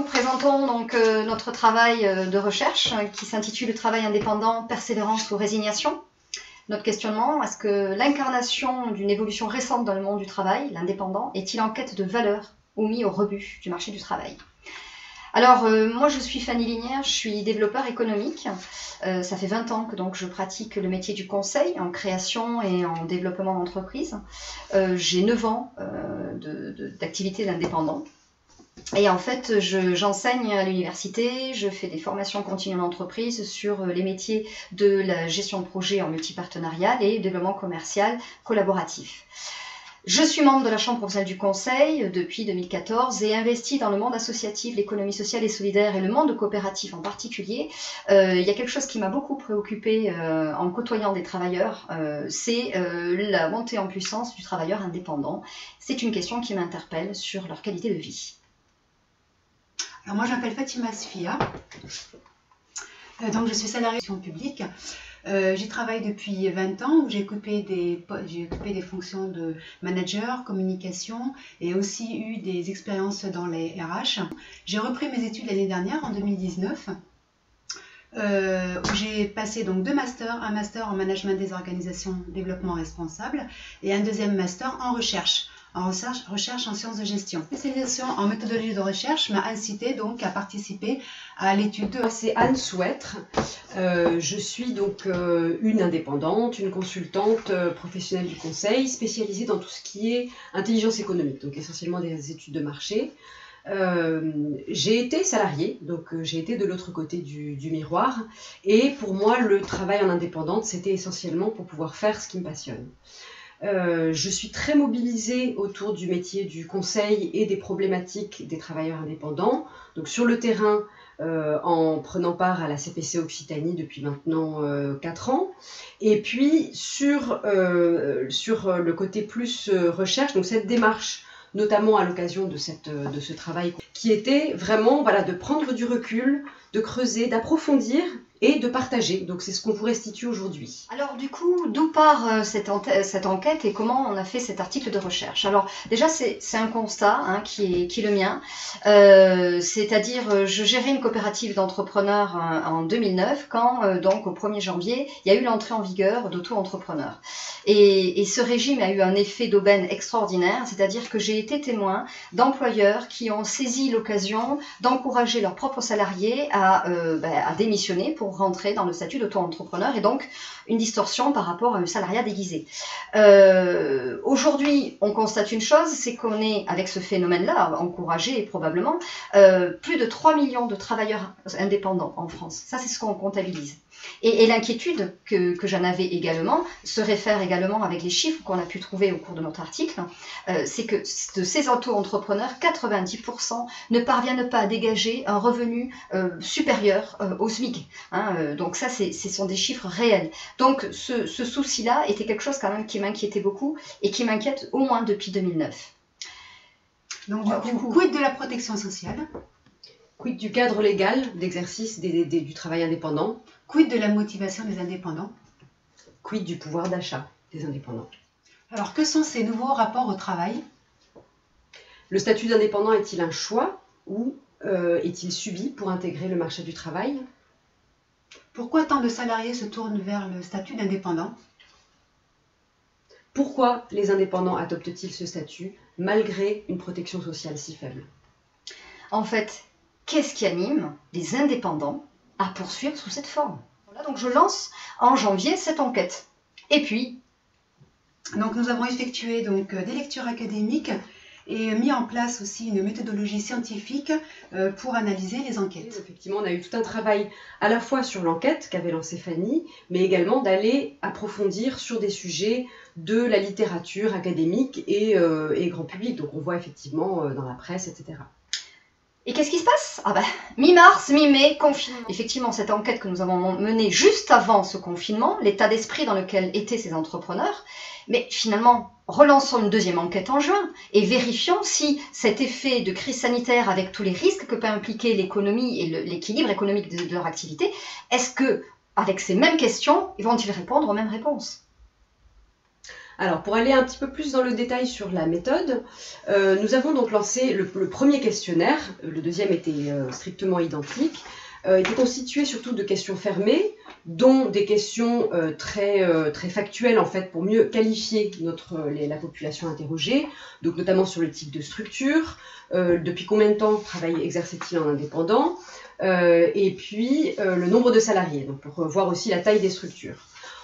nous présentons donc notre travail de recherche qui s'intitule « Travail indépendant, persévérance ou résignation ». Notre questionnement, est-ce que l'incarnation d'une évolution récente dans le monde du travail, l'indépendant, est-il en quête de valeur ou mis au rebut du marché du travail? Alors, moi je suis Fanny Linière, je suis développeur économique. Ça fait 20 ans que donc, je pratique le métier du conseil en création et en développement d'entreprise. J'ai 9 ans d'activité d'indépendant. Et en fait, j'enseigne à l'université, je fais des formations continues en entreprise sur les métiers de la gestion de projet en multipartenariat et développement commercial collaboratif. Je suis membre de la Chambre professionnelle du conseil depuis 2014 et investie dans le monde associatif, l'économie sociale et solidaire et le monde coopératif en particulier. Il y a quelque chose qui m'a beaucoup préoccupée en côtoyant des travailleurs, c'est la montée en puissance du travailleur indépendant. C'est une question qui m'interpelle sur leur qualité de vie. Alors moi je m'appelle Fatima Sfia, donc je suis salariée de la fonction publique. J'y travaille depuis 20 ans où j'ai occupé des fonctions de manager, communication et aussi eu des expériences dans les RH. J'ai repris mes études l'année dernière en 2019 où j'ai passé donc 2 masters, un master en management des organisations développement responsable et un deuxième master en recherche en sciences de gestion. La spécialisation en méthodologie de recherche m'a incité donc à participer à l'étude de... C'est Anne Souêtre, je suis donc une indépendante, une consultante professionnelle du conseil spécialisée dans tout ce qui est intelligence économique, donc essentiellement des études de marché. J'ai été salariée, donc j'ai été de l'autre côté du miroir et pour moi le travail en indépendante c'était essentiellement pour pouvoir faire ce qui me passionne. Je suis très mobilisée autour du métier du conseil et des problématiques des travailleurs indépendants. Donc sur le terrain, en prenant part à la CPC Occitanie depuis maintenant 4 ans. Et puis sur le côté plus recherche, donc cette démarche, notamment à l'occasion de ce travail, qui était vraiment voilà, de prendre du recul, de creuser, d'approfondir et de partager. Donc c'est ce qu'on vous restitue aujourd'hui. Alors du coup, d'où part cette enquête et comment on a fait cet article de recherche? Alors déjà c'est un constat hein, qui est le mien, c'est-à-dire je gérais une coopérative d'entrepreneurs en 2009 quand donc au 1er janvier il y a eu l'entrée en vigueur d'auto-entrepreneurs. Et ce régime a eu un effet d'aubaine extraordinaire, c'est-à-dire que j'ai été témoin d'employeurs qui ont saisi l'occasion d'encourager leurs propres salariés à démissionner pour rentrer dans le statut d'auto-entrepreneur et donc une distorsion par rapport à un salariat déguisé. Aujourd'hui, on constate une chose, c'est qu'on est, avec ce phénomène-là, encouragé probablement, plus de 3 millions de travailleurs indépendants en France. Ça, c'est ce qu'on comptabilise. Et l'inquiétude que j'en avais également se réfère également avec les chiffres qu'on a pu trouver au cours de notre article, c'est que de ces auto-entrepreneurs, 90% ne parviennent pas à dégager un revenu supérieur au SMIC. Hein, donc ça, ce sont des chiffres réels. Donc ce souci-là était quelque chose quand même qui m'inquiétait beaucoup et qui m'inquiète au moins depuis 2009. Donc du coup, quid de la protection sociale? Quid du cadre légal d'exercice du travail indépendant? Quid de la motivation des indépendants? Quid du pouvoir d'achat des indépendants? Alors que sont ces nouveaux rapports au travail? Le statut d'indépendant est-il un choix ou est-il subi pour intégrer le marché du travail? Pourquoi tant de salariés se tournent vers le statut d'indépendant? Pourquoi les indépendants adoptent-ils ce statut malgré une protection sociale si faible? En fait, qu'est-ce qui anime les indépendants à poursuivre sous cette forme? Voilà, donc je lance en janvier cette enquête. Et puis, donc nous avons effectué donc, des lectures académiques et mis en place aussi une méthodologie scientifique pour analyser les enquêtes. Effectivement, on a eu tout un travail à la fois sur l'enquête qu'avait lancée Fanny, mais également d'aller approfondir sur des sujets de la littérature académique et grand public. Donc on voit effectivement dans la presse, etc. Et qu'est-ce qui se passe? Mi-mars, mi-mai, confinement. Effectivement, cette enquête que nous avons menée juste avant ce confinement, l'état d'esprit dans lequel étaient ces entrepreneurs, mais finalement, relançons une deuxième enquête en juin et vérifions si cet effet de crise sanitaire avec tous les risques que peut impliquer l'économie et l'équilibre économique de leur activité, est-ce que, avec ces mêmes questions, vont-ils répondre aux mêmes réponses? Alors, pour aller un petit peu plus dans le détail sur la méthode, nous avons donc lancé le premier questionnaire, le deuxième était strictement identique, était constitué surtout de questions fermées, dont des questions très factuelles en fait, pour mieux qualifier la population interrogée, donc notamment sur le type de structure, depuis combien de temps exerçait-il en indépendant, et puis le nombre de salariés, donc pour voir aussi la taille des structures.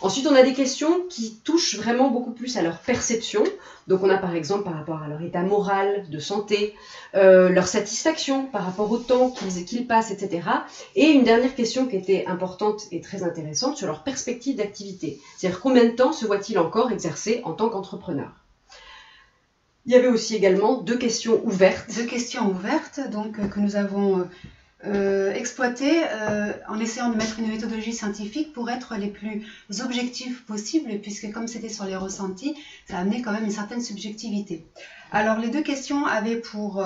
Ensuite, on a des questions qui touchent vraiment beaucoup plus à leur perception. Donc, on a par exemple par rapport à leur état moral, de santé, leur satisfaction par rapport au temps qu'ils passent, etc. Et une dernière question qui était importante et très intéressante sur leur perspective d'activité. C'est-à-dire combien de temps se voit-il encore exercer en tant qu'entrepreneur. Il y avait aussi également deux questions ouvertes. Deux questions ouvertes donc, que nous avons exploiter en essayant de mettre une méthodologie scientifique pour être les plus objectifs possibles, puisque comme c'était sur les ressentis, ça a amené quand même une certaine subjectivité. Alors les deux questions avaient pour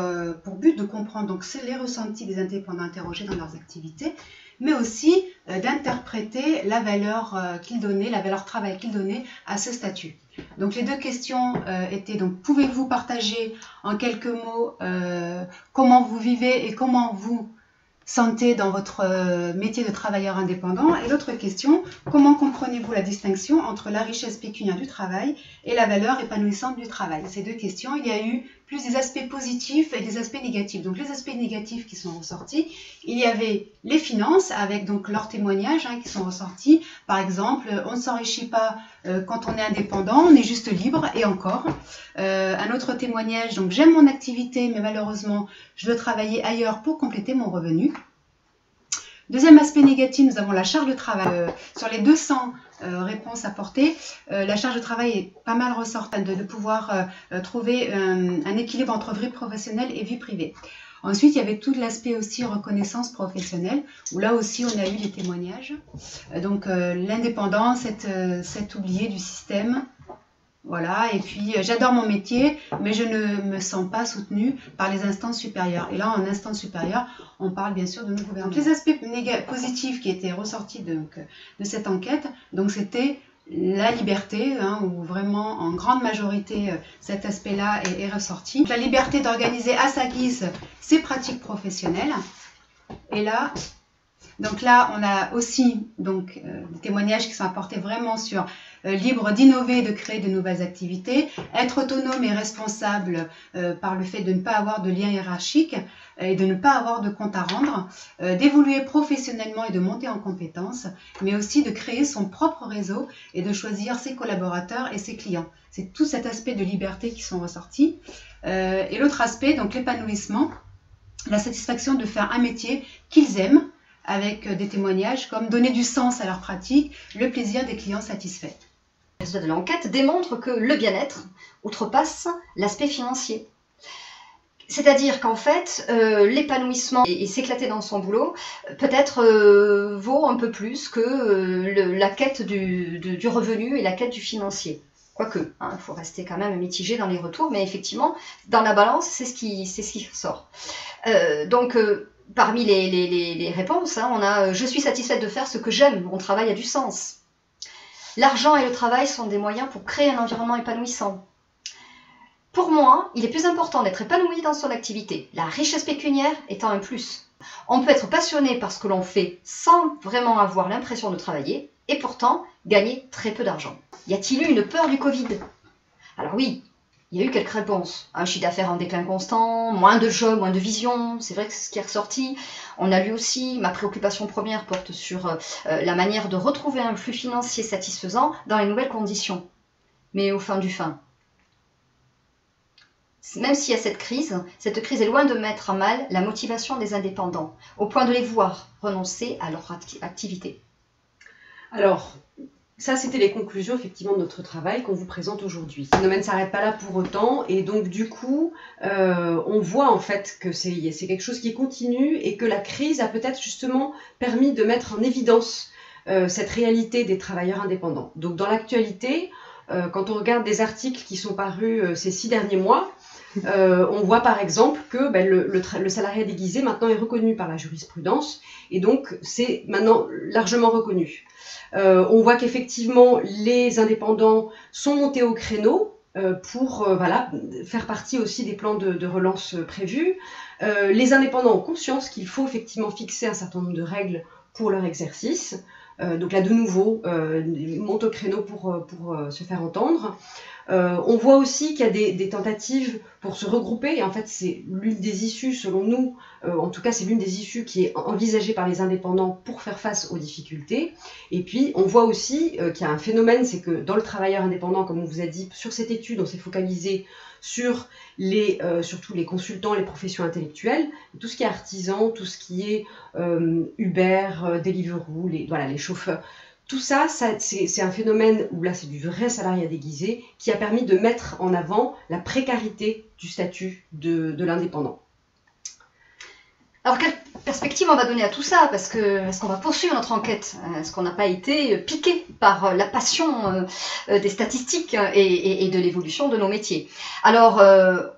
but de comprendre donc les ressentis des indépendants interrogés dans leurs activités, mais aussi d'interpréter la valeur qu'ils donnaient, la valeur travail qu'ils donnaient à ce statut. Donc les deux questions étaient donc pouvez-vous partager en quelques mots comment vous vivez et comment vous sentez dans votre métier de travailleur indépendant. Et l'autre question, comment comprenez-vous la distinction entre la richesse pécuniaire du travail et la valeur épanouissante du travail? Ces deux questions, il y a eu plus des aspects positifs et des aspects négatifs. Donc les aspects négatifs qui sont ressortis, il y avait les finances avec donc leurs témoignages qui sont ressortis. Par exemple, on ne s'enrichit pas quand on est indépendant, on est juste libre et encore. Un autre témoignage, donc j'aime mon activité mais malheureusement je dois travailler ailleurs pour compléter mon revenu. Deuxième aspect négatif, nous avons la charge de travail. Sur les 200 réponses apportées, la charge de travail est pas mal ressortie, de pouvoir trouver un équilibre entre vie professionnelle et vie privée. Ensuite, il y avait tout l'aspect aussi reconnaissance professionnelle, où là aussi on a eu des témoignages. Donc l'indépendance, cet oublié du système. Voilà, et puis j'adore mon métier, mais je ne me sens pas soutenue par les instances supérieures. Et là, en instance supérieure, on parle bien sûr de nos gouvernants. Les aspects positifs qui étaient ressortis de cette enquête, donc c'était la liberté, où vraiment en grande majorité cet aspect-là est ressorti. Donc, la liberté d'organiser à sa guise ses pratiques professionnelles. Et là, donc là, on a aussi des témoignages qui sont apportés vraiment sur libre d'innover et de créer de nouvelles activités, être autonome et responsable par le fait de ne pas avoir de lien hiérarchique et de ne pas avoir de compte à rendre, d'évoluer professionnellement et de monter en compétences, mais aussi de créer son propre réseau et de choisir ses collaborateurs et ses clients. C'est tout cet aspect de liberté qui sont ressortis. Et l'autre aspect, donc l'épanouissement, la satisfaction de faire un métier qu'ils aiment, avec des témoignages comme donner du sens à leur pratique, le plaisir des clients satisfaits. Les résultats de l'enquête démontrent que le bien-être outrepasse l'aspect financier. C'est-à-dire qu'en fait, l'épanouissement et s'éclater dans son boulot peut-être vaut un peu plus que la quête du revenu et la quête du financier. Quoique, il faut rester quand même mitigé dans les retours, mais effectivement, dans la balance, c'est ce qui ressort. Parmi les réponses, on a « Je suis satisfaite de faire ce que j'aime, mon travail a du sens ». L'argent et le travail sont des moyens pour créer un environnement épanouissant. Pour moi, il est plus important d'être épanoui dans son activité, la richesse pécuniaire étant un plus. On peut être passionné par ce que l'on fait sans vraiment avoir l'impression de travailler et pourtant gagner très peu d'argent. Y a-t-il eu une peur du Covid? Alors oui, il y a eu quelques réponses. Un chiffre d'affaires en déclin constant, moins de jobs, moins de vision, c'est vrai que c'est ce qui est ressorti. On a lu aussi, ma préoccupation première porte sur la manière de retrouver un flux financier satisfaisant dans les nouvelles conditions. Mais au fin du fin, même s'il y a cette crise est loin de mettre à mal la motivation des indépendants, au point de les voir renoncer à leur activité. Alors, ça, c'était les conclusions effectivement de notre travail qu'on vous présente aujourd'hui. Le phénomène ne s'arrête pas là pour autant et donc du coup, on voit en fait que c'est quelque chose qui continue et que la crise a peut-être justement permis de mettre en évidence cette réalité des travailleurs indépendants. Donc dans l'actualité, quand on regarde des articles qui sont parus ces 6 derniers mois, On voit par exemple que le salariat déguisé maintenant est reconnu par la jurisprudence et donc c'est maintenant largement reconnu. On voit qu'effectivement les indépendants sont montés au créneau pour faire partie aussi des plans de relance prévus. Les indépendants ont conscience qu'il faut effectivement fixer un certain nombre de règles pour leur exercice. Donc là, de nouveau, monte au créneau pour se faire entendre. On voit aussi qu'il y a des tentatives pour se regrouper, et en fait c'est l'une des issues, selon nous, en tout cas c'est l'une des issues qui est envisagée par les indépendants pour faire face aux difficultés. Et puis on voit aussi qu'il y a un phénomène, c'est que dans le travailleur indépendant, comme on vous a dit, sur cette étude on s'est focalisé sur surtout les consultants, les professions intellectuelles, tout ce qui est artisan, tout ce qui est Uber, Deliveroo, les chauffeurs. Tout ça, c'est un phénomène où là c'est du vrai salariat déguisé qui a permis de mettre en avant la précarité du statut de l'indépendant. Alors, quelle perspective on va donner à tout ça? Est-ce qu'on va poursuivre notre enquête? Est-ce qu'on n'a pas été piqué par la passion des statistiques et de l'évolution de nos métiers? Alors,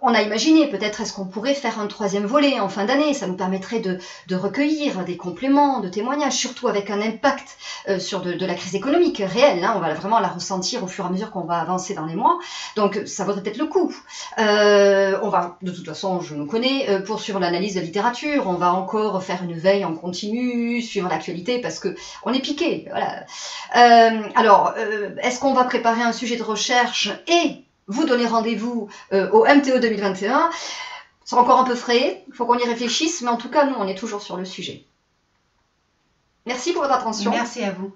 on a imaginé, peut-être est-ce qu'on pourrait faire un 3e volet en fin d'année? Ça nous permettrait de recueillir des compléments, de témoignages, surtout avec un impact sur de la crise économique réelle. Hein. On va vraiment la ressentir au fur et à mesure qu'on va avancer dans les mois. Donc, ça vaudrait peut-être le coup. On va, de toute façon, je nous connais, poursuivre l'analyse de littérature. On va encore faire une veille en continu, suivre l'actualité, parce que on est piqué. Voilà. Est-ce qu'on va préparer un sujet de recherche et vous donner rendez-vous au MTO 2021? C'est encore un peu frais, il faut qu'on y réfléchisse, mais en tout cas, nous, on est toujours sur le sujet. Merci pour votre attention. Merci à vous.